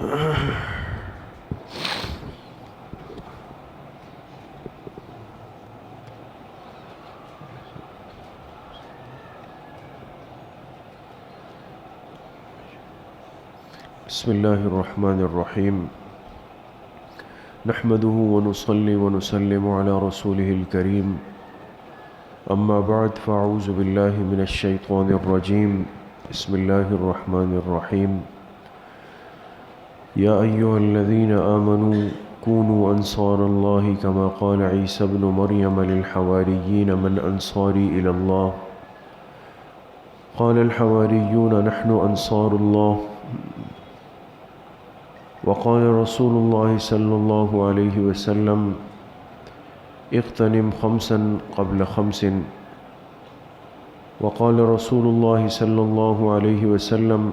بسم اللہ الرحمن الرحیم نحمده ونصلي ونسلم على رسوله الكريم اما بعد فاعوذ باللہ من الشیطان الرجیم بسم اللہ الرحمن الرحیم یا ایہا الذین آمنوا كونوا انصار اللہ كما قال عیسی ابن مریم للحواریین من انصاری الی اللہ قال الحواریون نحن انصار اللہ وقال رسول اللہ صلی اللہ علیہ وسلم اغتنم خمسا قبل خمس وقال رسول اللہ صلی اللہ علیہ وسلم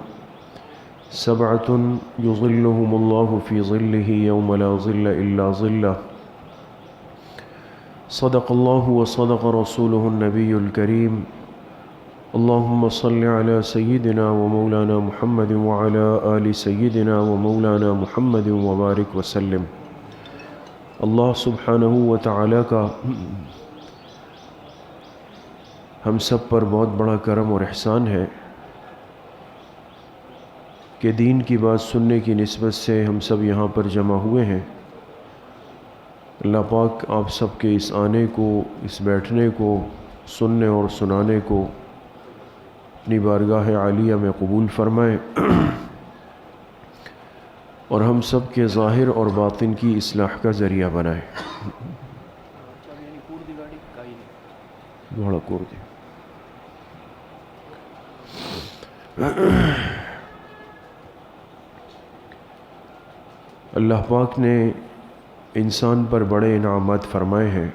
سبعة يظلهم اللہ فی ظلہ یوم لا ظل الا ظلہ صدق اللہ وصدق رسولہ النبی الکریم اللہم صل علی سیدنا و مولانا محمد وعلی آل سیدنا و مولانا محمد وبارک وسلم۔ اللہ سبحانہ و تعالیٰ کا ہم سب پر بہت بڑا کرم اور احسان ہے کہ دین کی بات سننے کی نسبت سے ہم سب یہاں پر جمع ہوئے ہیں۔ اللہ پاک آپ سب کے اس آنے کو، اس بیٹھنے کو، سننے اور سنانے کو اپنی بارگاہ عالیہ میں قبول فرمائے اور ہم سب کے ظاہر اور باطن کی اصلاح کا ذریعہ بنائے۔ اللہ پاک نے انسان پر بڑے انعامات فرمائے ہیں،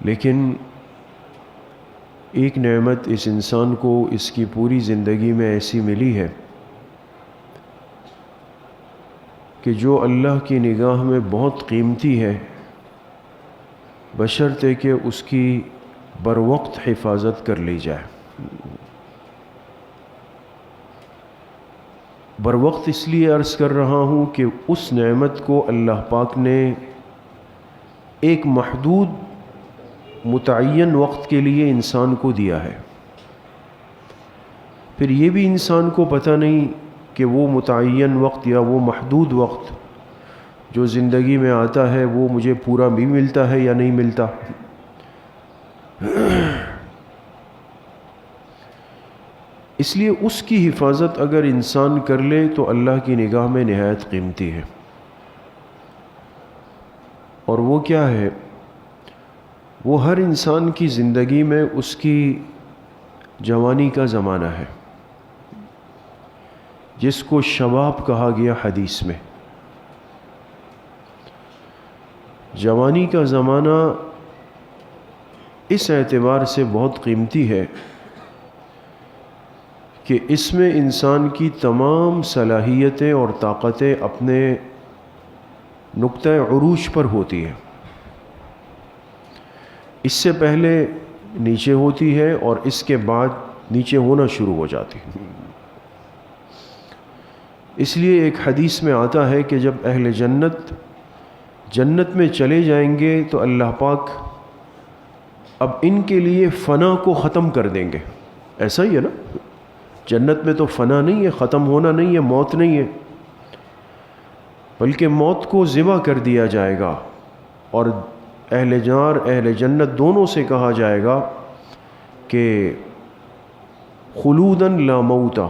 لیکن ایک نعمت اس انسان کو اس کی پوری زندگی میں ایسی ملی ہے کہ جو اللہ کی نگاہ میں بہت قیمتی ہے، بشرطے کہ اس کی بروقت حفاظت کر لی جائے۔ بروقت اس لیے عرض کر رہا ہوں کہ اس نعمت کو اللہ پاک نے ایک محدود متعین وقت کے لیے انسان کو دیا ہے، پھر یہ بھی انسان کو پتہ نہیں کہ وہ متعین وقت یا وہ محدود وقت جو زندگی میں آتا ہے وہ مجھے پورا بھی ملتا ہے یا نہیں ملتا۔ اس لیے اس کی حفاظت اگر انسان کر لے تو اللہ کی نگاہ میں نہایت قیمتی ہے۔ اور وہ کیا ہے؟ وہ ہر انسان کی زندگی میں اس کی جوانی کا زمانہ ہے، جس کو شباب کہا گیا حدیث میں۔ جوانی کا زمانہ اس اعتبار سے بہت قیمتی ہے کہ اس میں انسان کی تمام صلاحیتیں اور طاقتیں اپنے نقطۂ عروج پر ہوتی ہیں۔ اس سے پہلے نیچے ہوتی ہے اور اس کے بعد نیچے ہونا شروع ہو جاتی ہے۔ اس لیے ایک حدیث میں آتا ہے کہ جب اہل جنت میں چلے جائیں گے تو اللہ پاک اب ان کے لیے فنا کو ختم کر دیں گے۔ ایسا ہی ہے نا، جنت میں تو فنا نہیں ہے، ختم ہونا نہیں ہے، موت نہیں ہے، بلکہ موت کو ذبح کر دیا جائے گا اور اہل جار اہل جنت دونوں سے کہا جائے گا کہ خلوداً لا موتا،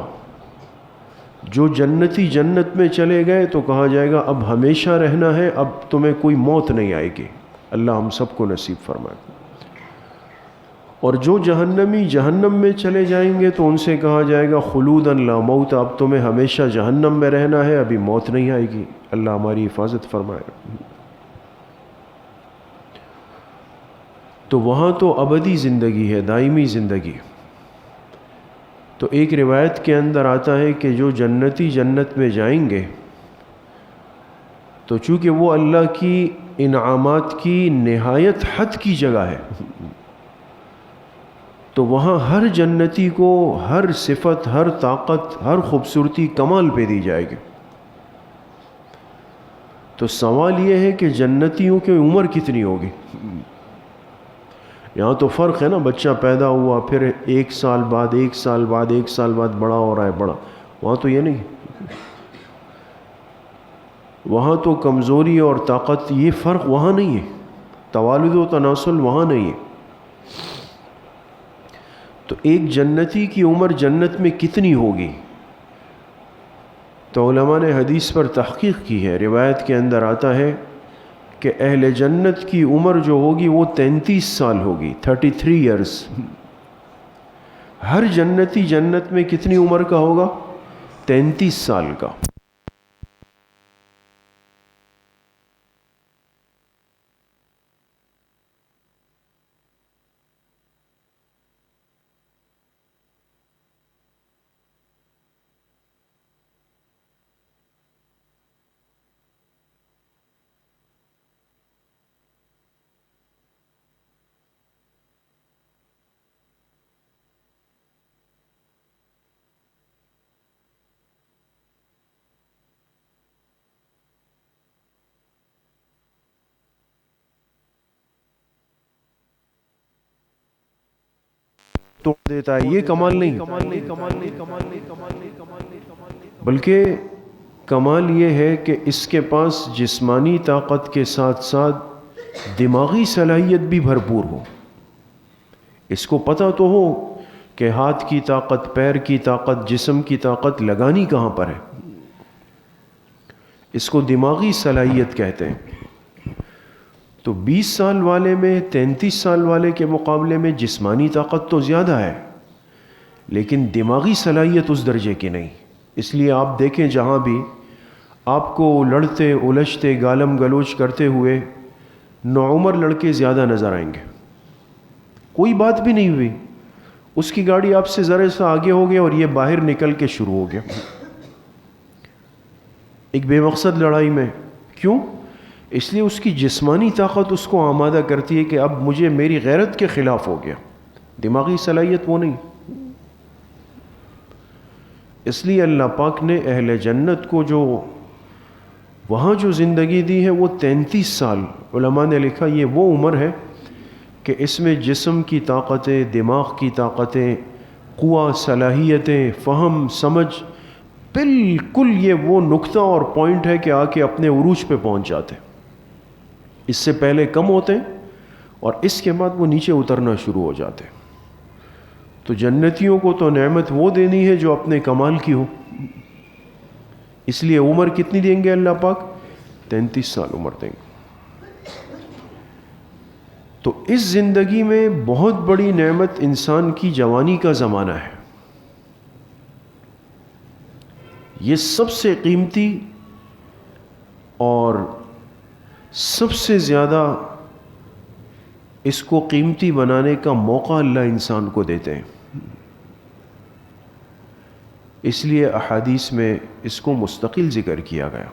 جو جنتی جنت میں چلے گئے تو کہا جائے گا اب ہمیشہ رہنا ہے، اب تمہیں کوئی موت نہیں آئے گی۔ اللہ ہم سب کو نصیب فرمائے۔ اور جو جہنمی جہنم میں چلے جائیں گے تو ان سے کہا جائے گا خلوداً لا موتا، اب تمہیں ہمیشہ جہنم میں رہنا ہے، ابھی موت نہیں آئے گی۔ اللہ ہماری حفاظت فرمائے۔ تو وہاں تو ابدی زندگی ہے، دائمی زندگی۔ تو ایک روایت کے اندر آتا ہے کہ جو جنتی جنت میں جائیں گے تو چونکہ وہ اللہ کی انعامات کی نہایت حد کی جگہ ہے، تو وہاں ہر جنتی کو ہر صفت، ہر طاقت، ہر خوبصورتی کمال پہ دی جائے گی۔ تو سوال یہ ہے کہ جنتیوں کی عمر کتنی ہوگی؟ یہاں تو فرق ہے نا، بچہ پیدا ہوا پھر 1 سال بعد 1 سال بعد 1 سال بعد بڑا ہو رہا ہے بڑا، وہاں تو یہ نہیں، وہاں تو کمزوری اور طاقت یہ فرق وہاں نہیں ہے، توالد و تناسل وہاں نہیں ہے۔ تو ایک جنتی کی عمر جنت میں کتنی ہوگی؟ تو علماء نے حدیث پر تحقیق کی ہے، روایت کے اندر آتا ہے کہ اہل جنت کی عمر جو ہوگی وہ 33 سال ہوگی، 33 ایئرز۔ ہر جنتی جنت میں کتنی عمر کا ہوگا؟ 33 سال کا۔ توڑ دیتا ہے، یہ کمال نہیں، بلکہ کمال یہ ہے کہ اس کے پاس جسمانی طاقت کے ساتھ ساتھ دماغی صلاحیت بھی بھرپور ہو۔ اس کو پتہ تو ہو کہ ہاتھ کی طاقت، پیر کی طاقت، جسم کی طاقت لگانی کہاں پر ہے، اس کو دماغی صلاحیت کہتے ہیں۔ تو 20 سال والے میں 33 سال والے کے مقابلے میں جسمانی طاقت تو زیادہ ہے، لیکن دماغی صلاحیت اس درجے کی نہیں۔ اس لیے آپ دیکھیں جہاں بھی آپ کو لڑتے الجھتے گالم گلوچ کرتے ہوئے نوعمر لڑکے زیادہ نظر آئیں گے، کوئی بات بھی نہیں ہوئی، اس کی گاڑی آپ سے ذرا سا آگے ہو گیا اور یہ باہر نکل کے شروع ہو گیا ایک بے مقصد لڑائی میں۔ کیوں؟ اس لیے اس کی جسمانی طاقت اس کو آمادہ کرتی ہے کہ اب مجھے میری غیرت کے خلاف ہو گیا، دماغی صلاحیت وہ نہیں۔ اس لیے اللہ پاک نے اہل جنت کو جو وہاں جو زندگی دی ہے وہ 33 سال، علماء نے لکھا یہ وہ عمر ہے کہ اس میں جسم کی طاقتیں، دماغ کی طاقتیں، قوہ، صلاحیتیں، فہم، سمجھ، بالکل یہ وہ نقطہ اور پوائنٹ ہے کہ آ کے اپنے عروج پہ پہنچ جاتے ہیں۔ اس سے پہلے کم ہوتے ہیں اور اس کے بعد وہ نیچے اترنا شروع ہو جاتے ہیں۔ تو جنتیوں کو تو نعمت وہ دینی ہے جو اپنے کمال کی ہو، اس لیے عمر کتنی دیں گے اللہ پاک؟ 33 سال عمر دیں گے۔ تو اس زندگی میں بہت بڑی نعمت انسان کی جوانی کا زمانہ ہے، یہ سب سے قیمتی اور سب سے زیادہ اس کو قیمتی بنانے کا موقع اللہ انسان کو دیتے ہیں۔ اس لیے احادیث میں اس کو مستقل ذکر کیا گیا۔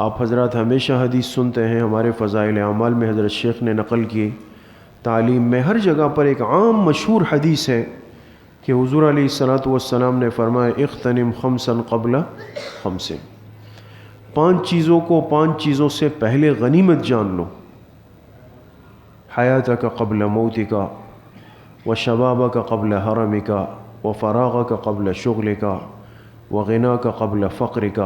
آپ حضرات ہمیشہ حدیث سنتے ہیں، ہمارے فضائل اعمال میں حضرت شیخ نے نقل کی، تعلیم میں ہر جگہ پر ایک عام مشہور حدیث ہے کہ حضور علیہ الصلاۃ والسلام نے فرمایا اغتنم خمسا قبل خمس، 5 چیزوں کو 5 چیزوں سے پہلے غنیمت جان لو، حیاتک قبل موتک وشبابک قبل حرمک وفراغک قبل شغلک وغناک قبل فقرک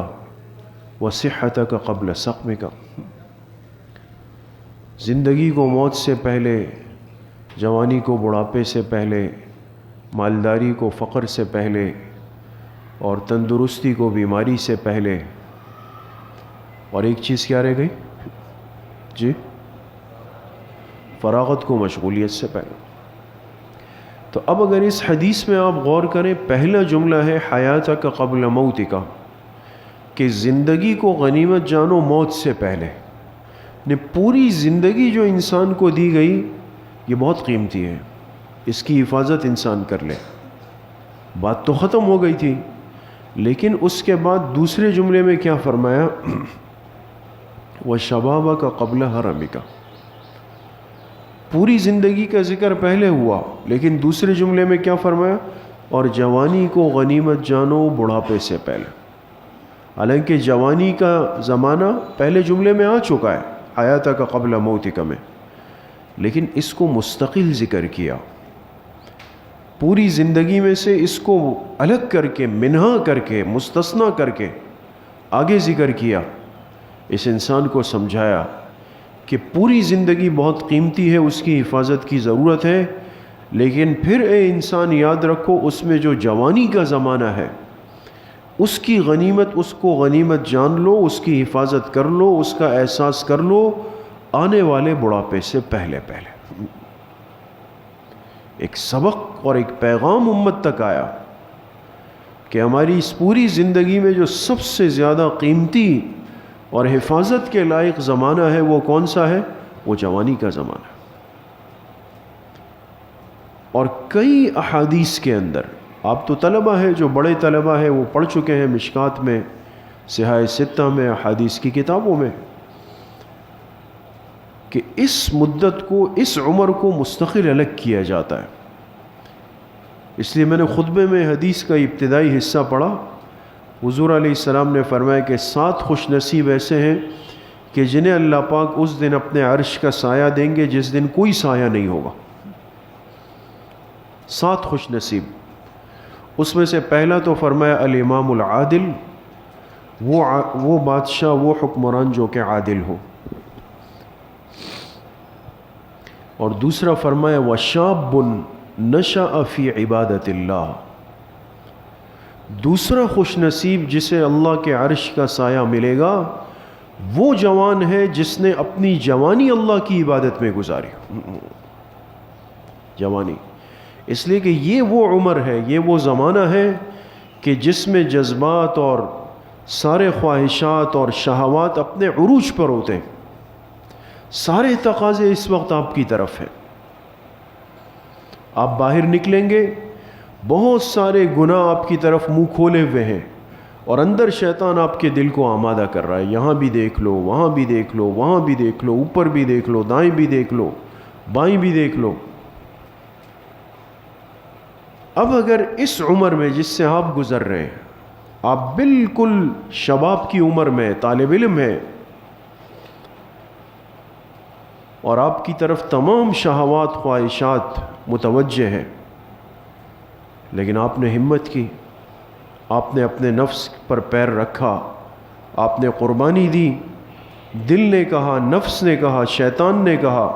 وصحتک قبل سقمک۔ زندگی کو موت سے پہلے، جوانی کو بڑھاپے سے پہلے، مالداری کو فقر سے پہلے، اور تندرستی کو بیماری سے پہلے، اور ایک چیز کیا رہ گئی جی؟ فراغت کو مشغولیت سے پہلے۔ تو اب اگر اس حدیث میں آپ غور کریں، پہلا جملہ ہے حیاتک قبل موتک، کہ زندگی کو غنیمت جانو موت سے پہلے۔ نے پوری زندگی جو انسان کو دی گئی یہ بہت قیمتی ہے، اس کی حفاظت انسان کر لے۔ بات تو ختم ہو گئی تھی، لیکن اس کے بعد دوسرے جملے میں کیا فرمایا؟ وشبابک قبل حرمک، پوری زندگی کا ذکر پہلے ہوا، لیکن دوسرے جملے میں کیا فرمایا؟ اور جوانی کو غنیمت جانو بڑھاپے سے پہلے۔ حالانکہ جوانی کا زمانہ پہلے جملے میں آ چکا ہے، حیاتک قبل موتک میں، لیکن اس کو مستقل ذکر کیا، پوری زندگی میں سے اس کو الگ کر کے، منہا کر کے، مستثنیٰ کر کے آگے ذکر کیا۔ اس انسان کو سمجھایا کہ پوری زندگی بہت قیمتی ہے، اس کی حفاظت کی ضرورت ہے، لیکن پھر اے انسان یاد رکھو اس میں جو جوانی کا زمانہ ہے اس کی غنیمت، اس کو غنیمت جان لو، اس کی حفاظت کر لو، اس کا احساس کر لو آنے والے بڑھاپے سے پہلے پہلے۔ ایک سبق اور ایک پیغام امت تک آیا کہ ہماری اس پوری زندگی میں جو سب سے زیادہ قیمتی اور حفاظت کے لائق زمانہ ہے وہ کون سا ہے؟ وہ جوانی کا زمانہ ہے۔ اور کئی احادیث کے اندر، آپ تو طلبہ ہیں، جو بڑے طلبہ ہیں وہ پڑھ چکے ہیں مشکات میں، صحاح ستہ میں، احادیث کی کتابوں میں، کہ اس مدت کو، اس عمر کو مستقل الگ کیا جاتا ہے۔ اس لیے میں نے خطبے میں حدیث کا ابتدائی حصہ پڑھا، حضور علیہ السلام نے فرمایا کہ 7 خوش نصیب ایسے ہیں کہ جنہیں اللہ پاک اس دن اپنے عرش کا سایہ دیں گے جس دن کوئی سایہ نہیں ہوگا۔ 7 خوش نصیب، اس میں سے پہلا تو فرمایا الامام العادل، وہ بادشاہ، وہ حکمران جو کہ عادل ہو، اور دوسرا فرمایا وشاب نشأ فی عبادت اللہ، دوسرا خوش نصیب جسے اللہ کے عرش کا سایہ ملے گا وہ جوان ہے جس نے اپنی جوانی اللہ کی عبادت میں گزاری۔ جوانی، اس لیے کہ یہ وہ عمر ہے، یہ وہ زمانہ ہے کہ جس میں جذبات اور سارے خواہشات اور شہوات اپنے عروج پر ہوتے ہیں، سارے تقاضے اس وقت آپ کی طرف ہیں۔ آپ باہر نکلیں گے، بہت سارے گناہ آپ کی طرف منہ کھولے ہوئے ہیں، اور اندر شیطان آپ کے دل کو آمادہ کر رہا ہے، یہاں بھی دیکھ لو، وہاں بھی دیکھ لو، وہاں بھی دیکھ لو، اوپر بھی دیکھ لو، دائیں بھی دیکھ لو، بائیں بھی دیکھ لو۔ اب اگر اس عمر میں جس سے آپ گزر رہے ہیں، آپ بالکل شباب کی عمر میں طالب علم ہیں، اور آپ کی طرف تمام شہوات خواہشات متوجہ ہیں، لیکن آپ نے ہمت کی، آپ نے اپنے نفس پر پیر رکھا، آپ نے قربانی دی، دل نے کہا، نفس نے کہا، شیطان نے کہا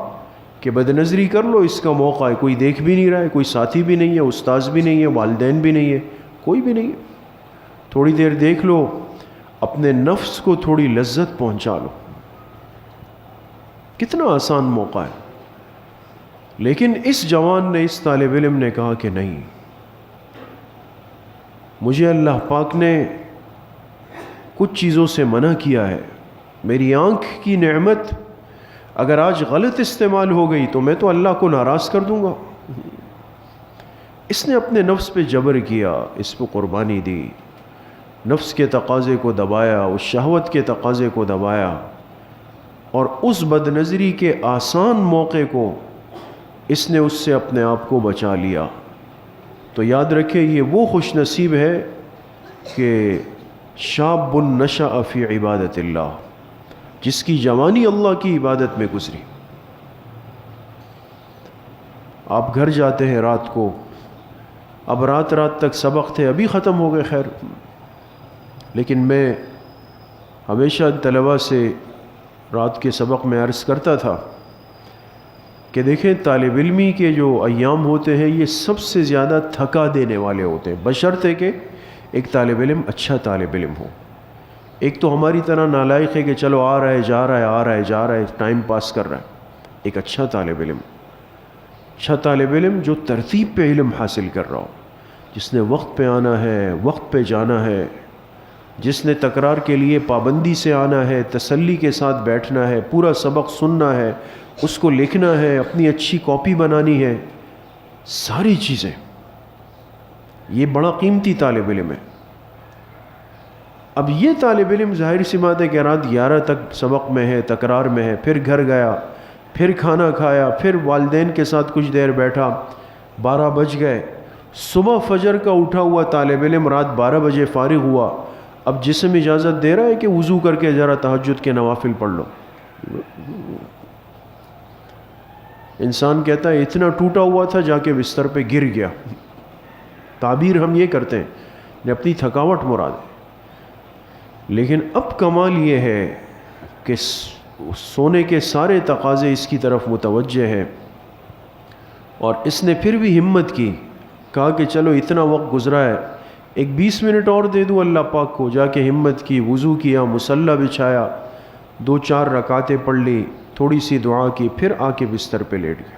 کہ بد نظری کر لو، اس کا موقع ہے، کوئی دیکھ بھی نہیں رہا ہے، کوئی ساتھی بھی نہیں ہے، استاذ بھی نہیں ہے، والدین بھی نہیں ہے، کوئی بھی نہیں ہے، تھوڑی دیر دیکھ لو، اپنے نفس کو تھوڑی لذت پہنچا لو۔ کتنا آسان موقع ہے، لیکن اس جوان نے، اس طالب علم نے کہا کہ نہیں، مجھے اللہ پاک نے کچھ چیزوں سے منع کیا ہے، میری آنکھ کی نعمت اگر آج غلط استعمال ہو گئی تو میں تو اللہ کو ناراض کر دوں گا۔ اس نے اپنے نفس پہ جبر کیا، اس پہ قربانی دی، نفس کے تقاضے کو دبایا، اس شہوت کے تقاضے کو دبایا، اور اس بد نظری کے آسان موقع کو اس نے اس سے اپنے آپ کو بچا لیا۔ تو یاد رکھے، یہ وہ خوش نصیب ہے کہ شاب نشأ فی عبادت اللہ، جس کی جوانی اللہ کی عبادت میں گزری۔ آپ گھر جاتے ہیں رات کو، اب رات تک سبق تھے، ابھی ختم ہو گئے، خیر، لیکن میں ہمیشہ طلباء سے رات کے سبق میں عرض کرتا تھا کہ دیکھیں، طالب علمی کے جو ایام ہوتے ہیں یہ سب سے زیادہ تھکا دینے والے ہوتے ہیں، بشرطے کہ ایک طالب علم اچھا طالب علم ہو۔ ایک تو ہماری طرح نالائق ہے کہ چلو آ رہا ہے جا رہا ہے، آ رہا ہے جا رہا ہے، ٹائم پاس کر رہا ہے۔ ایک اچھا طالب علم، اچھا طالب علم جو ترتیب پہ علم حاصل کر رہا ہو، جس نے وقت پہ آنا ہے، وقت پہ جانا ہے، جس نے تکرار کے لیے پابندی سے آنا ہے، تسلی کے ساتھ بیٹھنا ہے، پورا سبق سننا ہے، اس کو لکھنا ہے، اپنی اچھی کاپی بنانی ہے، ساری چیزیں، یہ بڑا قیمتی طالب علم ہے۔ اب یہ طالب علم ظاہر سی بات ہے کہ رات 11 تک سبق میں ہے، تکرار میں ہے، پھر گھر گیا، پھر کھانا کھایا، پھر والدین کے ساتھ کچھ دیر بیٹھا، 12 بج گئے۔ صبح فجر کا اٹھا ہوا طالب علم رات 12 بجے فارغ ہوا، اب جسم اجازت دے رہا ہے کہ وضو کر کے ذرا تہجد کے نوافل پڑھ لو؟ انسان کہتا ہے اتنا ٹوٹا ہوا تھا جا کے بستر پہ گر گیا۔ تعبیر ہم یہ کرتے ہیں، اپنی تھکاوٹ مراد ہے۔ لیکن اب کمال یہ ہے کہ سونے کے سارے تقاضے اس کی طرف متوجہ ہیں، اور اس نے پھر بھی ہمت کی، کہا کہ چلو اتنا وقت گزرا ہے، ایک 20 منٹ اور دے دوں اللہ پاک کو۔ جا کے ہمت کی، وضو کیا، مصلی بچھایا، 2-4 رکعتیں پڑھ لی، تھوڑی سی دعا کی، پھر آ کے بستر پہ لیٹ گیا۔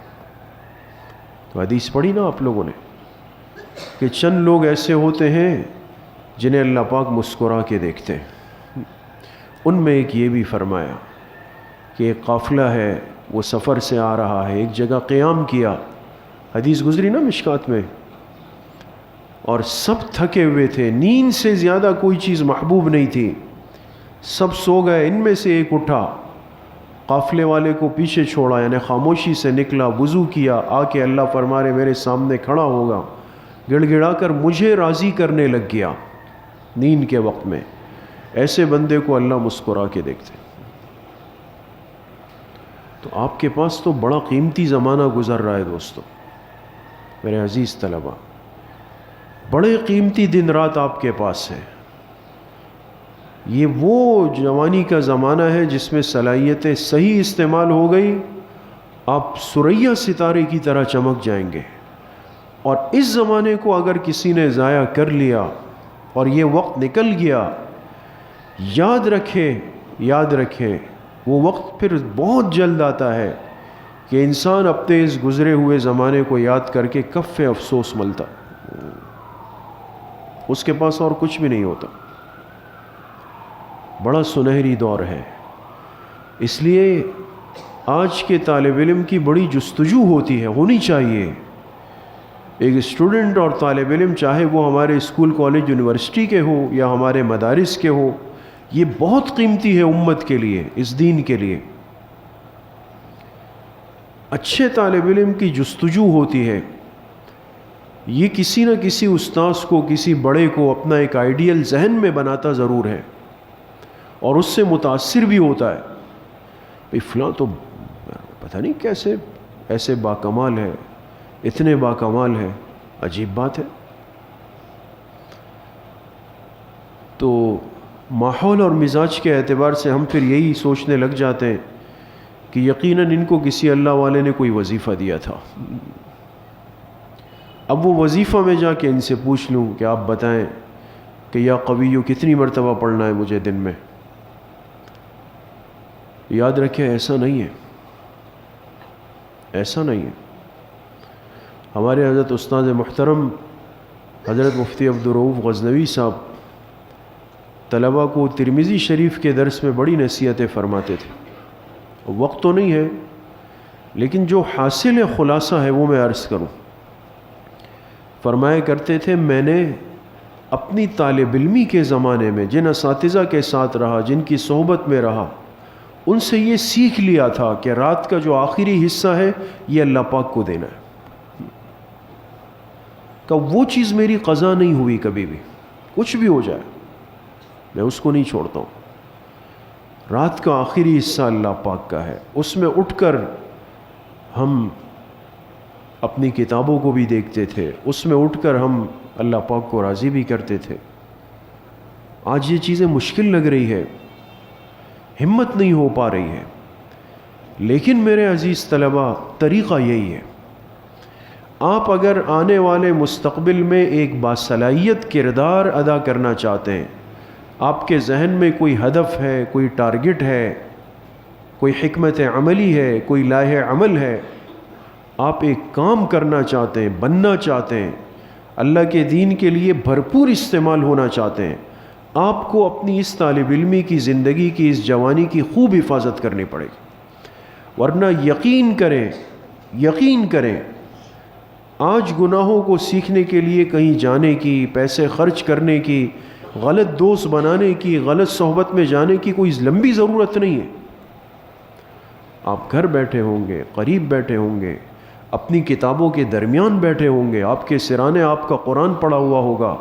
تو حدیث پڑھی نا آپ لوگوں نے کہ چند لوگ ایسے ہوتے ہیں جنہیں اللہ پاک مسکرا کے دیکھتے ہیں۔ ان میں ایک یہ بھی فرمایا کہ ایک قافلہ ہے، وہ سفر سے آ رہا ہے، ایک جگہ قیام کیا، حدیث گزری نا مشکات میں، اور سب تھکے ہوئے تھے، نیند سے زیادہ کوئی چیز محبوب نہیں تھی، سب سو گئے۔ ان میں سے ایک اٹھا، قافلے والے کو پیچھے چھوڑا، یعنی خاموشی سے نکلا، وضو کیا، آ کے اللہ فرما رہے میرے سامنے کھڑا ہوگا، گڑ گڑا کر مجھے راضی کرنے لگ گیا نیند کے وقت میں۔ ایسے بندے کو اللہ مسکرا کے دیکھتے۔ تو آپ کے پاس تو بڑا قیمتی زمانہ گزر رہا ہے دوستو، میرے عزیز طلبہ، بڑے قیمتی دن رات آپ کے پاس ہے۔ یہ وہ جوانی کا زمانہ ہے جس میں صلاحیتیں صحیح استعمال ہو گئی، آپ ثریا ستارے کی طرح چمک جائیں گے۔ اور اس زمانے کو اگر کسی نے ضائع کر لیا اور یہ وقت نکل گیا، یاد رکھیں وہ وقت پھر بہت جلد آتا ہے کہ انسان اپنے اس گزرے ہوئے زمانے کو یاد کر کے کف افسوس ملتا، اس کے پاس اور کچھ بھی نہیں ہوتا۔ بڑا سنہری دور ہے، اس لیے آج کے طالب علم کی بڑی جستجو ہونی چاہیے۔ ایک اسٹوڈنٹ اور طالب علم، چاہے وہ ہمارے اسکول کالج یونیورسٹی کے ہو یا ہمارے مدارس کے ہو، یہ بہت قیمتی ہے امت کے لیے، اس دین کے لیے۔ اچھے طالب علم کی جستجو ہوتی ہے، یہ کسی نہ کسی استاذ کو، کسی بڑے کو اپنا ایک آئیڈیل ذہن میں بناتا ضرور ہے، اور اس سے متاثر بھی ہوتا ہے۔ بھئی فلاں تو پتہ نہیں کیسے ایسے باکمال ہے، اتنے باکمال ہے، عجیب بات ہے۔ تو ماحول اور مزاج کے اعتبار سے ہم پھر یہی سوچنے لگ جاتے ہیں کہ یقیناً ان کو کسی اللہ والے نے کوئی وظیفہ دیا تھا۔ اب وہ وظیفہ میں جا کے ان سے پوچھ لوں کہ آپ بتائیں کہ یا قویو کتنی مرتبہ پڑھنا ہے مجھے دن میں؟ یاد رکھیں ایسا نہیں ہے، ایسا نہیں ہے۔ ہمارے حضرت استاد محترم حضرت مفتی عبدالرؤوف غزنوی صاحب طلبہ کو ترمذی شریف کے درس میں بڑی نصیحتیں فرماتے تھے۔ وقت تو نہیں ہے، لیکن جو حاصل خلاصہ ہے وہ میں عرض کروں۔ فرمایا کرتے تھے، میں نے اپنی طالب علمی کے زمانے میں جن اساتذہ کے ساتھ رہا، جن کی صحبت میں رہا، ان سے یہ سیکھ لیا تھا کہ رات کا جو آخری حصہ ہے یہ اللہ پاک کو دینا ہے۔ کہ وہ چیز میری قضا نہیں ہوئی کبھی بھی، کچھ بھی ہو جائے میں اس کو نہیں چھوڑتا ہوں۔ رات کا آخری حصہ اللہ پاک کا ہے، اس میں اٹھ کر ہم اپنی کتابوں کو بھی دیکھتے تھے، اس میں اٹھ کر ہم اللہ پاک کو راضی بھی کرتے تھے۔ آج یہ چیزیں مشکل لگ رہی ہے، ہمت نہیں ہو پا رہی ہے، لیکن میرے عزیز طلبہ طریقہ یہی ہے۔ آپ اگر آنے والے مستقبل میں ایک باصلاحیت کردار ادا کرنا چاہتے ہیں، آپ کے ذہن میں کوئی ہدف ہے، کوئی ٹارگٹ ہے، کوئی حکمت عملی ہے، کوئی لائحہ عمل ہے، آپ ایک کام کرنا چاہتے ہیں، بننا چاہتے ہیں، اللہ کے دین کے لیے بھرپور استعمال ہونا چاہتے ہیں، آپ کو اپنی اس طالب علمی کی زندگی کی، اس جوانی کی خوب حفاظت کرنی پڑے گی۔ ورنہ یقین کریں آج گناہوں کو سیکھنے کے لیے کہیں جانے کی، پیسے خرچ کرنے کی، غلط دوست بنانے کی، غلط صحبت میں جانے کی کوئی لمبی ضرورت نہیں ہے۔ آپ گھر بیٹھے ہوں گے، قریب بیٹھے ہوں گے، اپنی کتابوں کے درمیان بیٹھے ہوں گے، آپ کے سرانے آپ کا قرآن پڑھا ہوا ہوگا،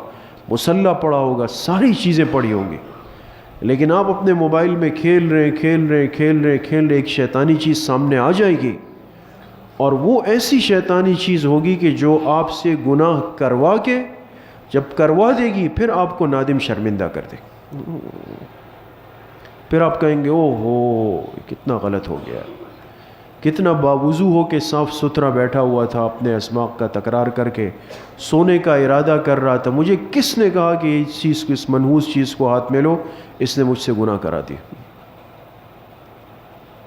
مصلی پڑھا ہوگا، ساری چیزیں پڑھی ہوں گی، لیکن آپ اپنے موبائل میں کھیل رہے ایک شیطانی چیز سامنے آ جائے گی، اور وہ ایسی شیطانی چیز ہوگی کہ جو آپ سے گناہ کروا کے، جب کروا دے گی پھر آپ کو نادم شرمندہ کر دے گی، پھر آپ کہیں گے او ہو کتنا غلط ہو گیا، کتنا باوضو ہو کے صاف ستھرا بیٹھا ہوا تھا، اپنے اسماق کا تکرار کر کے سونے کا ارادہ کر رہا تھا، مجھے کس نے کہا کہ اس چیز کو، اس منحوس چیز کو ہاتھ میں لو، اس نے مجھ سے گناہ کرا دیا۔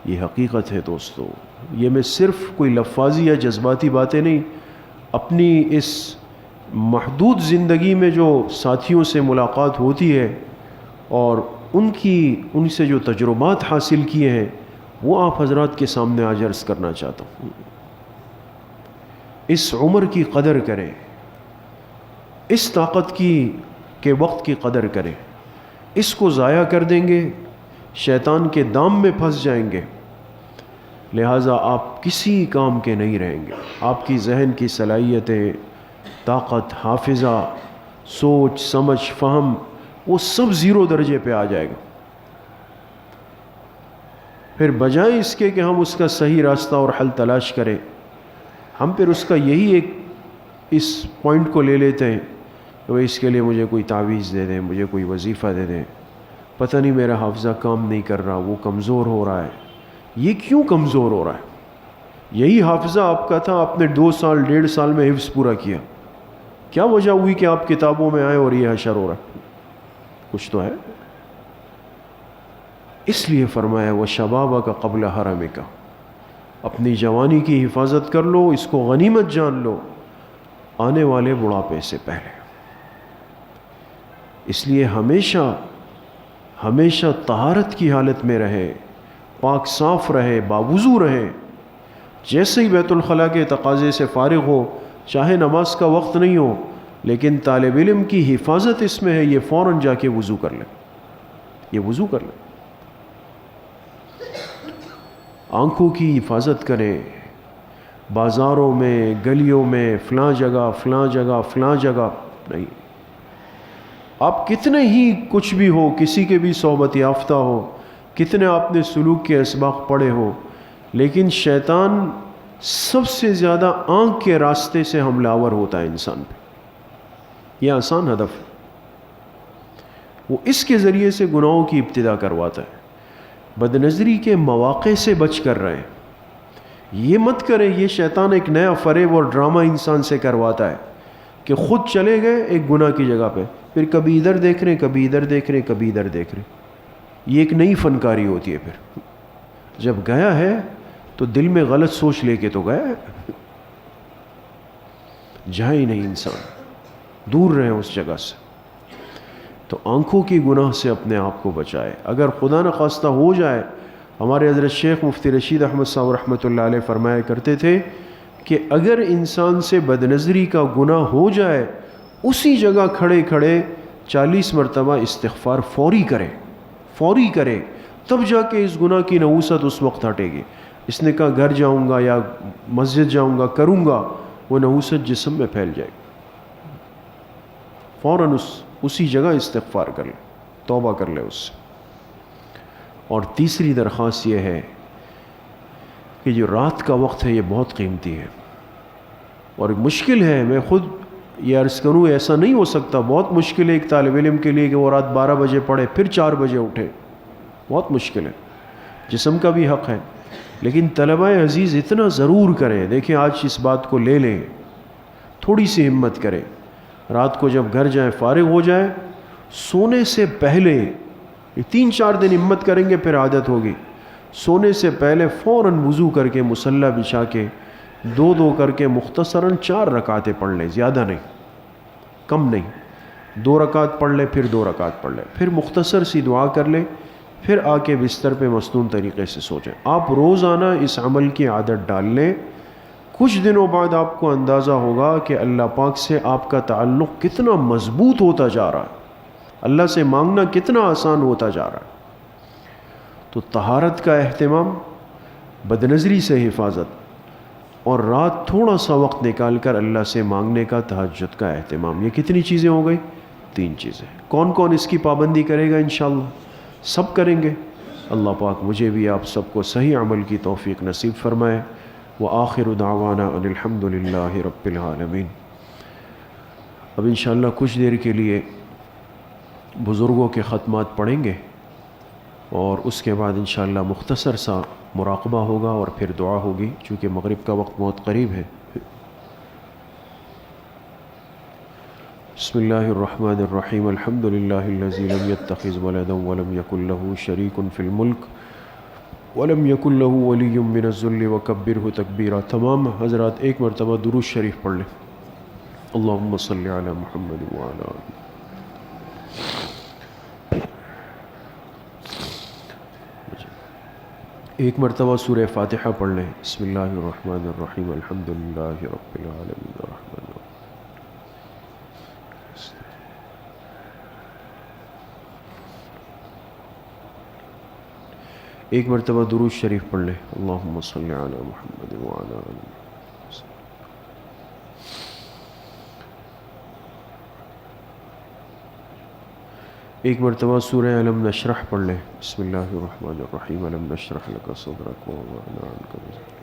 یہ حقیقت ہے دوستو، یہ میں صرف کوئی لفاظی یا جذباتی باتیں نہیں، اپنی اس محدود زندگی میں جو ساتھیوں سے ملاقات ہوتی ہے اور ان سے جو تجربات حاصل کیے ہیں وہ آپ حضرات کے سامنے آج عرض کرنا چاہتا ہوں۔ اس عمر کی قدر کریں، اس طاقت کے وقت کی قدر کریں، اس کو ضائع کر دیں گے شیطان کے دام میں پھنس جائیں گے، لہٰذا آپ کسی کام کے نہیں رہیں گے، آپ کی ذہن کی صلاحیتیں، طاقت، حافظہ، سوچ، سمجھ، فہم، وہ سب 0 درجے پہ آ جائے گا۔ پھر بجائے اس کے کہ ہم اس کا صحیح راستہ اور حل تلاش کریں، ہم پھر اس کا یہی اس پوائنٹ کو لے لیتے ہیں کہ بھئی اس کے لیے مجھے کوئی تعویذ دے دیں، مجھے کوئی وظیفہ دے دیں، پتہ نہیں میرا حافظہ کام نہیں کر رہا، وہ کمزور ہو رہا ہے۔ یہ کیوں کمزور ہو رہا ہے؟ یہی حافظہ آپ کا تھا، آپ نے 2 سال 1.5 سال میں حفظ پورا کیا، کیا وجہ ہوئی کہ آپ کتابوں میں آئے اور یہ حشر ہو رہا ہے؟ کچھ تو ہے۔ اس لیے فرمایا وَشَبَابَكَ قَبْلَ حَرَمِكَ، اپنی جوانی کی حفاظت کر لو، اس کو غنیمت جان لو آنے والے بڑھاپے سے پہلے۔ اس لیے ہمیشہ طہارت کی حالت میں رہے، پاک صاف رہے، باوضو رہے، جیسے ہی بیت الخلاء کے تقاضے سے فارغ ہو، چاہے نماز کا وقت نہیں ہو، لیکن طالب علم کی حفاظت اس میں ہے، یہ فوراً جا کے وضو کر لے، یہ وضو کر لے۔ آنکھوں کی حفاظت کریں، بازاروں میں، گلیوں میں، فلاں جگہ نہیں۔ آپ کتنے ہی کچھ بھی ہو، کسی کے بھی صحبت یافتہ ہو، کتنے آپ نے سلوک کے اسباق پڑھے ہو، لیکن شیطان سب سے زیادہ آنکھ کے راستے سے حملہ آور ہوتا ہے انسان پہ۔ یہ آسان ہدف ہے، وہ اس کے ذریعے سے گناہوں کی ابتدا کرواتا ہے۔ بد نظری کے مواقع سے بچ کر رہے، یہ مت کریں، یہ شیطان ایک نیا فریب اور ڈرامہ انسان سے کرواتا ہے کہ خود چلے گئے ایک گناہ کی جگہ پہ، پھر کبھی ادھر دیکھ رہے، کبھی ادھر دیکھ رہے، کبھی ادھر دیکھ رہے۔ یہ ایک نئی فنکاری ہوتی ہے۔ پھر جب گیا ہے تو دل میں غلط سوچ لے کے تو گیا ہے، جائے ہی نہیں انسان، دور رہے اس جگہ سے۔ تو آنکھوں کی گناہ سے اپنے آپ کو بچائے۔ اگر خدا نخواستہ ہو جائے، ہمارے حضرت شیخ مفتی رشید احمد صاحب رحمۃ اللہ علیہ فرمایا کرتے تھے کہ اگر انسان سے بد نظری کا گناہ ہو جائے، اسی جگہ کھڑے 40 مرتبہ استغفار فوری کرے، تب جا کے اس گناہ کی نحوست اس وقت ہٹے گی۔ اس نے کہا گھر جاؤں گا یا مسجد جاؤں گا کروں گا، وہ نحوست جسم میں پھیل جائے گی، فوراً اسی جگہ استغفار کر لے، توبہ کر لے اس سے۔ اور تیسری درخواست یہ ہے کہ جو رات کا وقت ہے یہ بہت قیمتی ہے اور مشکل ہے۔ میں خود یہ عرض کروں، ایسا نہیں ہو سکتا، بہت مشکل ہے ایک طالب علم کے لیے کہ وہ رات 12 بجے پڑھے پھر 4 بجے اٹھے، بہت مشکل ہے، جسم کا بھی حق ہے۔ لیکن طلبہ عزیز اتنا ضرور کریں، دیکھیں آج اس بات کو لے لیں، تھوڑی سی ہمت کریں، رات کو جب گھر جائیں فارغ ہو جائیں، سونے سے پہلے 3-4 دن ہمت کریں گے پھر عادت ہوگی، سونے سے پہلے فوراً وضو کر کے مصلی بچھا کے 2 کر کے مختصراً 4 رکعتیں پڑھ لیں، زیادہ نہیں، کم نہیں، 2 رکعت پڑھ لیں، پھر 2 رکعت پڑھ لیں، پھر مختصر سی دعا کر لیں، پھر آ کے بستر پہ مصنون طریقے سے سو جائیں۔ آپ روزانہ اس عمل کی عادت ڈال لیں، کچھ دنوں بعد آپ کو اندازہ ہوگا کہ اللہ پاک سے آپ کا تعلق کتنا مضبوط ہوتا جا رہا ہے، اللہ سے مانگنا کتنا آسان ہوتا جا رہا ہے۔ تو طہارت کا اہتمام، بدنظری سے حفاظت، اور رات تھوڑا سا وقت نکال کر اللہ سے مانگنے کا، تہجد کا اہتمام. یہ کتنی چیزیں ہو گئی؟ 3 چیزیں. کون کون اس کی پابندی کرے گا انشاءاللہ؟ سب کریں گے. اللہ پاک مجھے بھی آپ سب کو صحیح عمل کی توفیق نصیب فرمائے. وآخر دعوانا ان الحمد للہ رب العالمین. اب انشاءاللہ کچھ دیر کے لیے بزرگوں کے ختمات پڑھیں گے، اور اس کے بعد انشاءاللہ مختصر سا مراقبہ ہوگا اور پھر دعا ہوگی، چونکہ مغرب کا وقت بہت قریب ہے. بسم اللہ الرحمن الرحیم. الحمد للہ الذی لم یتخذ ولدا ولم یکن له شریک فی الملک ولم یکن له ولی من الذل وکبرہ تکبیرا. تمام حضرات ایک مرتبہ درود شریف پڑھ لیں. اللہم صلی علی محمد وعلی آلہ. ایک مرتبہ سورہ فاتحہ پڑھ لیں. بسم اللہ الرحمن الرحیم. الحمد للہ رب العالمین الرحمن الرحیم. ایک مرتبہ درود شریف پڑھ لیں. اللہم صلی علی محمد وعلی آلہ. ایک مرتبہ سورہ علم نشرح پڑھ لیں. بسم اللہ الرحمن الرحیم. علم نشرح لک صدرک ووضعنا عنک وزرک.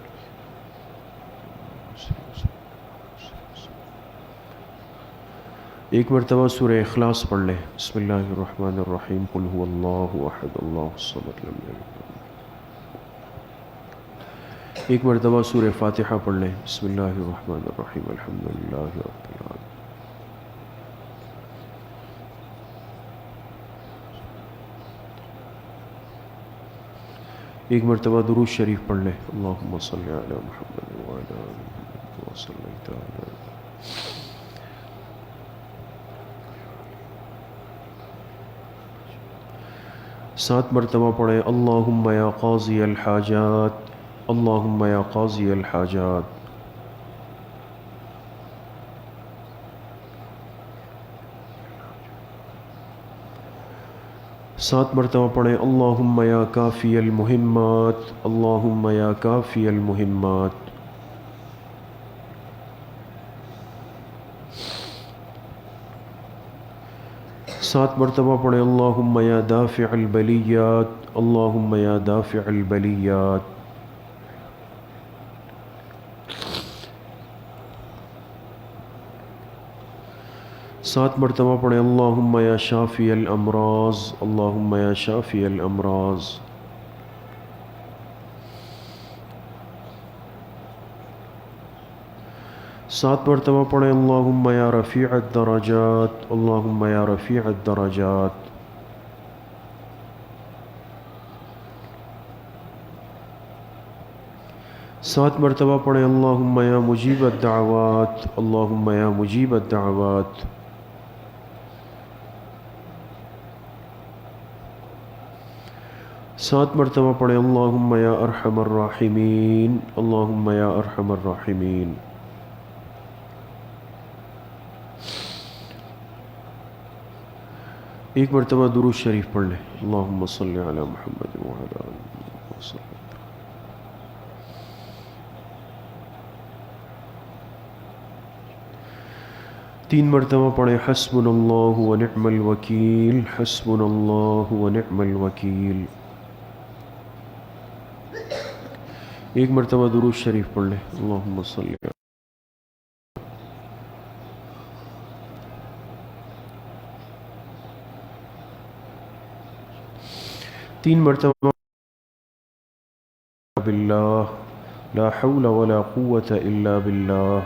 ایک مرتبہ سورہ اخلاص پڑھ لیں. بسم اللہ الرحمن الرحیم. قل هو اللہ احد اللہ الصمد لم یلد. ایک مرتبہ سورہ فاتحہ پڑھ لیں. بسم اللہ الرحمن الرحیم. الحمد للہ رب العالمین. ایک مرتبہ درود شریف پڑھ لیں. اللہم صلی علی محمد وعلی آل محمد وصلیت علی. سات مرتبہ پڑھیں. اللہم یا قاضی الحاجات. اللہم یا قاضی الحاجات. سات مرتبہ پڑھیں. اللہم یا کافی المہمات. اللہم یا کافی المہمات. سات مرتبہ پڑھیں. اللہم یا دافع البلیات. اللہم یا دافع البلیات. سات مرتبہ پڑھیں. اللہم یا شافی الامراض. اللہم یا شافی الامراض. سات مرتبہ پڑھیں. اللہم یا رفیع الدرجات. اللہم یا رفیع الدرجات. سات مرتبہ پڑھیں. اللہم یا مجیب الدعوات. اللہم یا مجیب الدعوات. سات مرتبہ پڑھیں. اللہم یا ارحم الراحمین. اللہم یا ارحم الراحمین. ایک مرتبہ درود شریف پڑھ لیں. اللہم صلی علی محمد وعلی آل محمد وسلم. تین مرتبہ پڑھیں. حسبنا اللہ ونعم الوکیل. حسبنا اللہ ونعم الوکیل. ایک مرتبہ درود شریف پڑھ لیں. اللہم صلی علی. تین مرتبہ باللہ لا حول ولا قوة الا باللہ.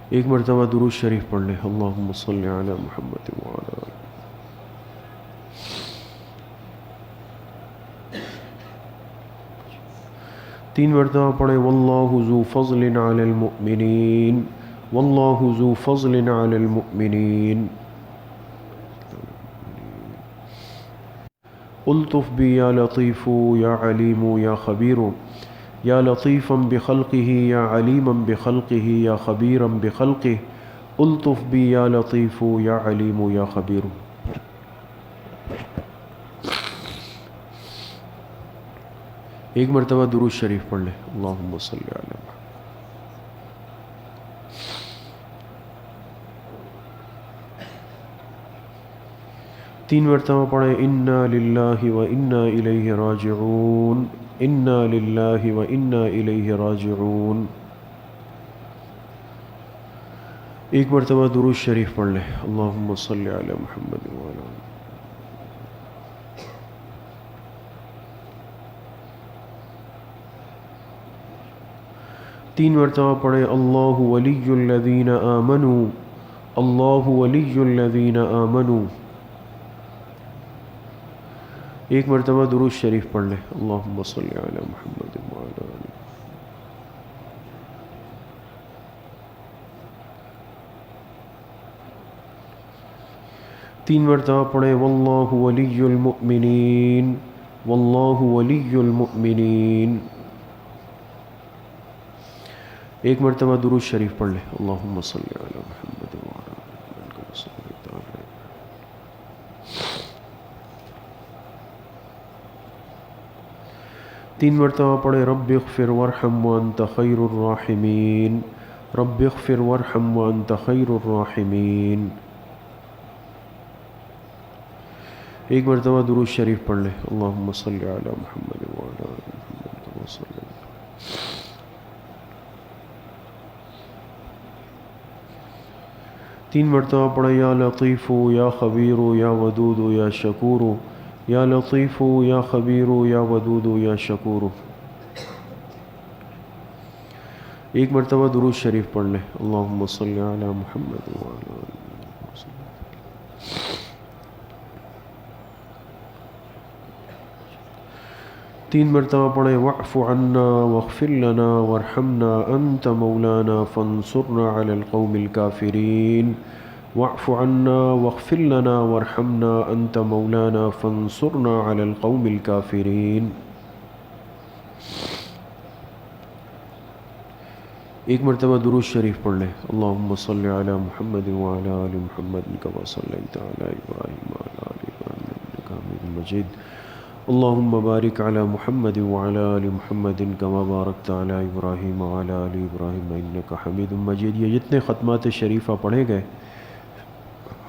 ایک مرتبہ درود شریف پڑھ لیں. اللہم صلی علی محمد وعلی آلہ. تین مرتبہ پڑھیں. واللہ ذو فضل علی المؤمنین. واللہ ذو فضل علی المؤمنین. الطف بی یا لطیف یا علیم یا خبیر. یا لطیفا بخلقہ یا علیما بخلقہ یا خبیرا بخلقہ. الطف بی یا لطیف یا علیم یا خبیر. ایک مرتبہ درود شریف پڑھ لیں، اللہم صلی علی محمد۔ تین مرتبہ پڑھیں انا للہ و انا الیہ راجعون، انا للہ و انا الیہ راجعون۔ ایک مرتبہ درود شریف پڑھ لیں، اللہم صلی علی محمد وعلی آلہ۔ تین مرتبہ پڑھیں اللہ ولی الذین آمنوا، اللہ ولی الذین آمنوا۔ ایک مرتبہ درود شریف پڑھ لیں، اللہم صلی علی محمد وعلی آلہ۔ تین مرتبہ پڑھیں واللہ ولی المؤمنین، واللہ ولی المؤمنین۔ ایک مرتبہ درود شریف پڑھ لیں، اللہم صلی علی محمد وعلی آلہ۔ تین مرتبہ پڑھیں رب اغفر وارحم وانت خیر الراحمین، رب اغفر وارحم وانت خیر الراحمین۔ ایک مرتبہ درود شریف پڑھ لیں، اللہم صلی علی محمد وعلی آلہ محمد کما صلیت۔ تین مرتبہ پڑھیں یا لطیف یا خبیر یا ودود یا شکور، یا لطیف یا خبیر یا ودود یا شکور۔ ایک مرتبہ درود شریف پڑھ لیں، اللہم صلی علی محمد وعلی آلہ محمد۔ تین مرتبہ پڑھیں واعف عنا واغفر لنا وارحمنا انت مولانا فانصرنا علی القوم الکافرین، واعف عنا واغفر لنا وارحمنا انت مولانا فانصرنا علی القوم الکافرین۔ ایک مرتبہ درود شریف پڑھ لیں، اللہم صلی علی محمد وعلی آل محمد کما صلیت علی ابراہیم وعلی آل ابراہیم انک حمید مجید، اللہم بارک علی محمد وعلی آل محمد کما بارکت علی ابراہیم وعلی آل ابراہیم انک حمید مجید۔ یہ جتنے ختمات شریفہ پڑھے گئے،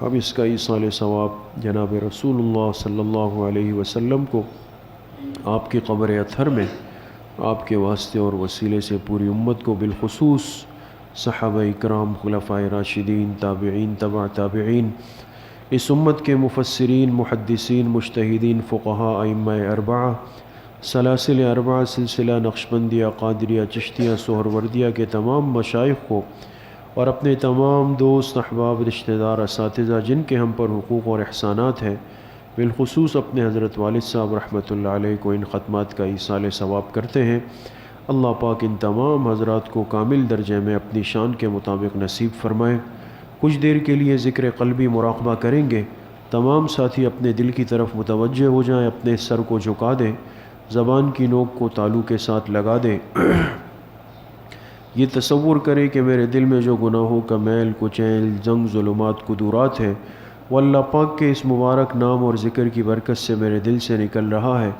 ہم اس کا ایصال ثواب جناب رسول اللہ صلی اللہ علیہ وسلم کو آپ کی قبر اطہر میں آپ کے واسطے اور وسیلے سے پوری امت کو، بالخصوص صحابہ اکرام، خلفائے راشدین، تابعین، تبع تابعین، اس امت کے مفسرین، محدثین، مجتہدین، فقہاء، ائمہ اربعہ، سلاسل اربعہ، سلسلہ نقشبندیہ، قادریہ، چشتیہ، سہروردیہ کے تمام مشائخ کو، اور اپنے تمام دوست، احباب، رشتہ دار، اساتذہ جن کے ہم پر حقوق اور احسانات ہیں، بالخصوص اپنے حضرت والد صاحب رحمۃ اللہ علیہ کو ان ختمات کا ایصال ثواب کرتے ہیں۔ اللہ پاک ان تمام حضرات کو کامل درجے میں اپنی شان کے مطابق نصیب فرمائے۔ کچھ دیر کے لیے ذکر قلبی مراقبہ کریں گے، تمام ساتھی اپنے دل کی طرف متوجہ ہو جائیں، اپنے سر کو جھکا دیں، زبان کی نوک کو تالو کے ساتھ لگا دیں۔ یہ تصور کریں کہ میرے دل میں جو گناہوں کا میل، کچیل، زنگ، ظلمات، قدورات ہے، وہ اللہ پاک کے اس مبارک نام اور ذکر کی برکت سے میرے دل سے نکل رہا ہے۔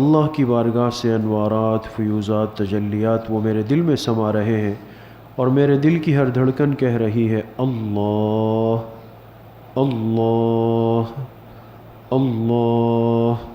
اللہ کی بارگاہ سے انوارات، فیوزات، تجلیات وہ میرے دل میں سما رہے ہیں، اور میرے دل کی ہر دھڑکن کہہ رہی ہے اللہ اللہ اللہ۔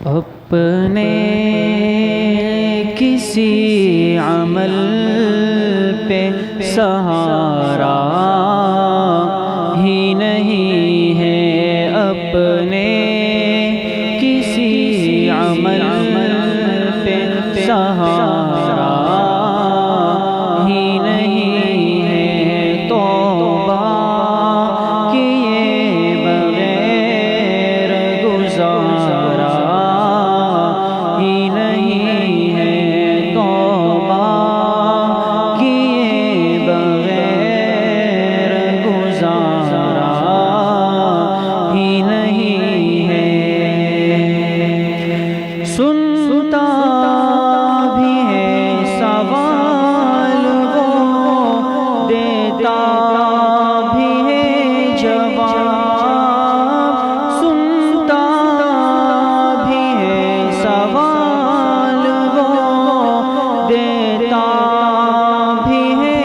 اپنے کسی عمل پہ سہارا ہی نہیں ہے اپنے، کسی عمل پہ سہارا ہی نہیں ہے، توبہ کیے بغیر گزارا ہی نہیں ہے، توبہ کیے بغیر گزارا ہی نہیں ہے۔ سنتا بھی ہے سوال وہ، دیتا بھی ہے جواب، سنتا بھی ہے سوال وہ، دیتا بھی ہے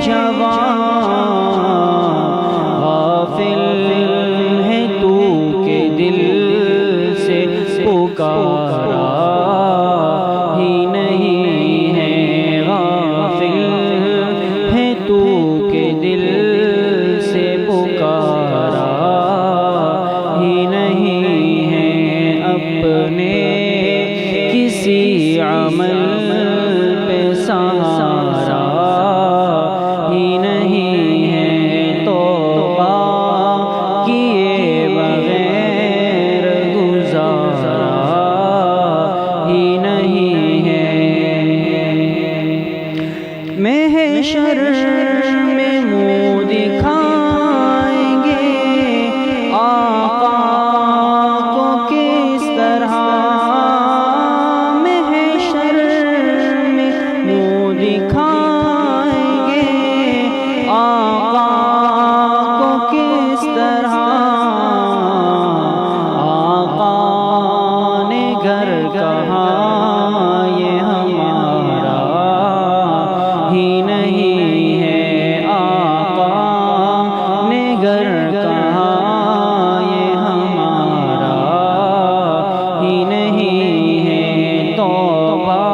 جواب، غافل ہے تو کہ دل سے پکارا ہی نہیں ہے، غافل ہے تو کہ دل سے پکارا ہی نہیں ہے، اپنے کسی عمل پہ سہارا ہی نہیں ہے، توبہ کیے بغیر گزارا ہی نہیں ہے۔ محشر میں منہ دکھائیں گے آقا کو کس طرح، محشر میں منہ دکھائیں گے آقا کو کس طرح، آقا نے گھر کہا یہ ہمارا ہی نہیں ہے، آقا نے گھر کہا یہ ہمارا ہی نہیں ہے، توبہ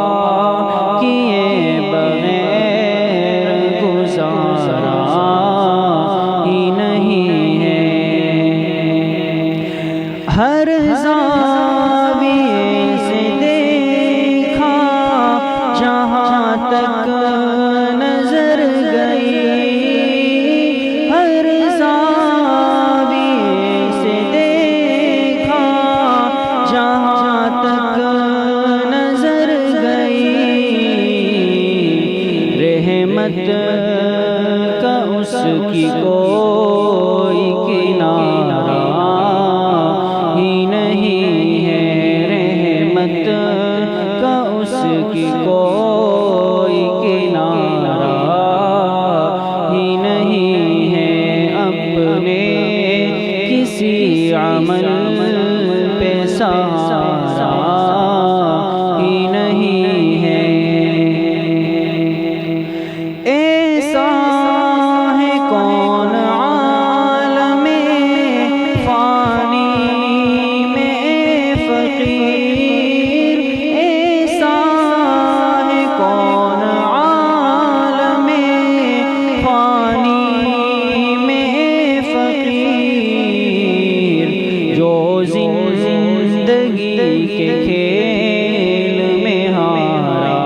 کیے بغیر گزارا ہی نہیں ہے۔ ہر زاویے سے دیکھا جہاں تک نظر گئی، ہر زاویے سے دیکھا جہاں تک نظر گئی، رحمت کا اس کی کوئی کنارہ ہی نہیں ہے، رحمت کا اس کی کوئی کنارہ ہی نہیں ہے، اپنے کسی عمل پہ سہارا ہی نہیں ہے۔ ایسا ہے کون عالم فانی میں فقیر، ایسا ہے کون عالم فانی میں فقیر، جو زندگی کے کھیل میں ہارا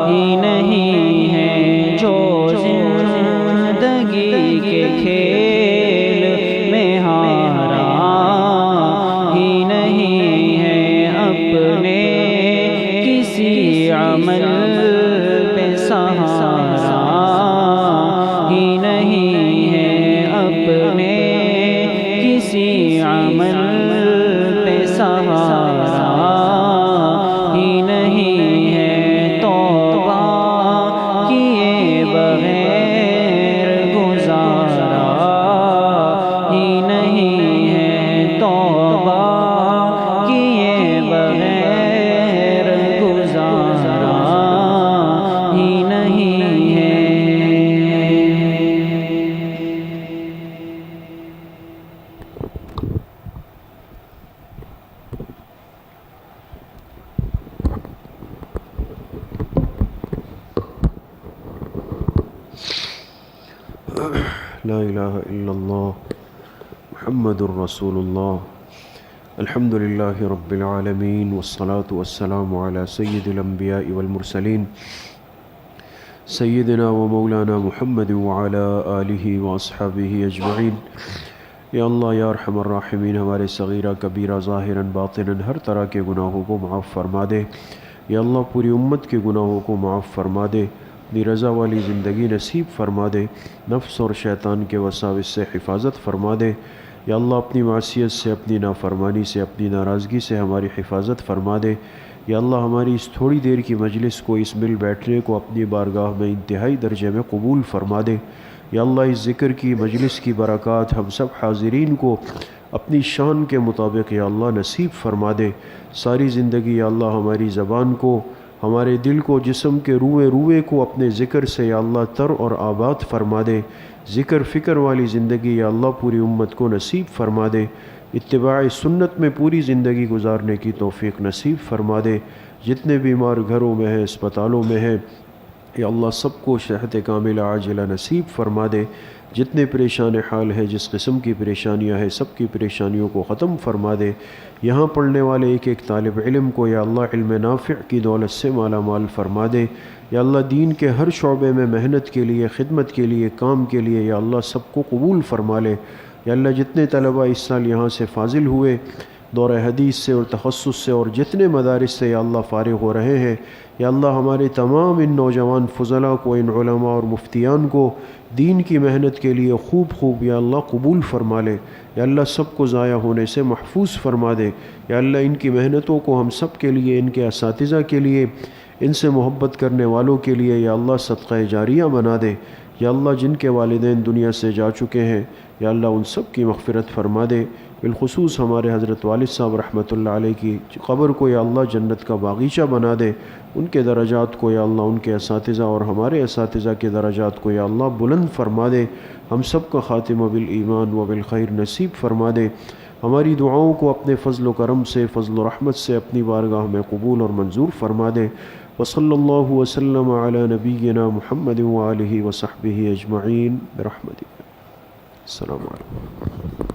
ہی نہیں ہے، جو زندگی کے کھیل میں ہارا ہی نہیں ہے، اپنے کسی عمل پہ سہارا ہی نہیں ہے، اپنے کسی عمل پہ سہارا ہی نہیں ہے، توبہ کیے بغیر گزارا ہی نہیں ہے، توبہ کیے بغیر گزارا ہی نہیں ہے۔ لا الہ الا اللہ محمد الرسول اللہ. الحمد للہ رب العالمین والصلاة والسلام علی سید الانبیاء والمرسلین سیدنا و مولانا محمد وعلی آلہ واصحابہ اجمعین. یا اللہ یا ارحم الراحمین، ہمارے صغیرہ کبیرہ ظاہراً باطناً ہر طرح کے گناہوں کو معاف فرما دے. یا اللہ پوری امت کے گناہوں کو معاف فرما دے، اپنی رضا والی زندگی نصیب فرما دے، نفس اور شیطان کے وساوس سے حفاظت فرما دے. یا اللہ اپنی معصیت سے، اپنی نافرمانی سے، اپنی ناراضگی سے ہماری حفاظت فرما دے. یا اللہ ہماری اس تھوڑی دیر کی مجلس کو، اس مل بیٹھنے کو اپنی بارگاہ میں انتہائی درجے میں قبول فرما دے. یا اللہ اس ذکر کی مجلس کی برکات ہم سب حاضرین کو اپنی شان کے مطابق یا اللہ نصیب فرما دے. ساری زندگی یا اللہ ہماری زبان کو، ہمارے دل کو، جسم کے روئے روئے کو اپنے ذکر سے یا اللہ تر اور آباد فرما دے. ذکر فکر والی زندگی یا اللہ پوری امت کو نصیب فرما دے. اتباع سنت میں پوری زندگی گزارنے کی توفیق نصیب فرما دے. جتنے بیمار گھروں میں ہیں، اسپتالوں میں ہیں، یا اللہ سب کو صحت کاملہ عاجلہ نصیب فرما دے. جتنے پریشان حال ہے، جس قسم کی پریشانیاں ہیں، سب کی پریشانیوں کو ختم فرما دے. یہاں پڑھنے والے ایک ایک طالب علم کو یا اللہ علم نافع کی دولت سے مالا مال فرما دے. یا اللہ دین کے ہر شعبے میں محنت کے لیے، خدمت کے لیے، کام کے لیے یا اللہ سب کو قبول فرما لے. یا اللہ جتنے طلباء اس سال یہاں سے فاضل ہوئے دورہ حدیث سے اور تخصص سے، اور جتنے مدارس سے یا اللہ فارغ ہو رہے ہیں، یا اللہ ہمارے تمام ان نوجوان فضلاء کو، ان علماء اور مفتیان کو دین کی محنت کے لیے خوب یا اللہ قبول فرما لے. یا اللہ سب کو ضائع ہونے سے محفوظ فرما دے. یا اللہ ان کی محنتوں کو ہم سب کے لیے، ان کے اساتذہ کے لیے، ان سے محبت کرنے والوں کے لیے یا اللہ صدقہ جاریہ بنا دے. یا اللہ جن کے والدین دنیا سے جا چکے ہیں یا اللہ ان سب کی مغفرت فرما دے. بالخصوص ہمارے حضرت والد صاحب رحمۃ اللہ علیہ کی قبر کو یا اللہ جنت کا باغیچہ بنا دے. ان کے درجات کو یا اللہ، ان کے اساتذہ اور ہمارے اساتذہ کے درجات کو یا اللہ بلند فرما دے. ہم سب کا خاتمہ بالایمان و بالخیر نصیب فرما دے. ہماری دعاؤں کو اپنے فضل و کرم سے، فضل و رحمت سے اپنی بارگاہ میں قبول اور منظور فرما دے. وصلی اللہ وسلم علی نبینا محمد وآلہ وصحبہ اجمعین برحمتک. السلام علیکم.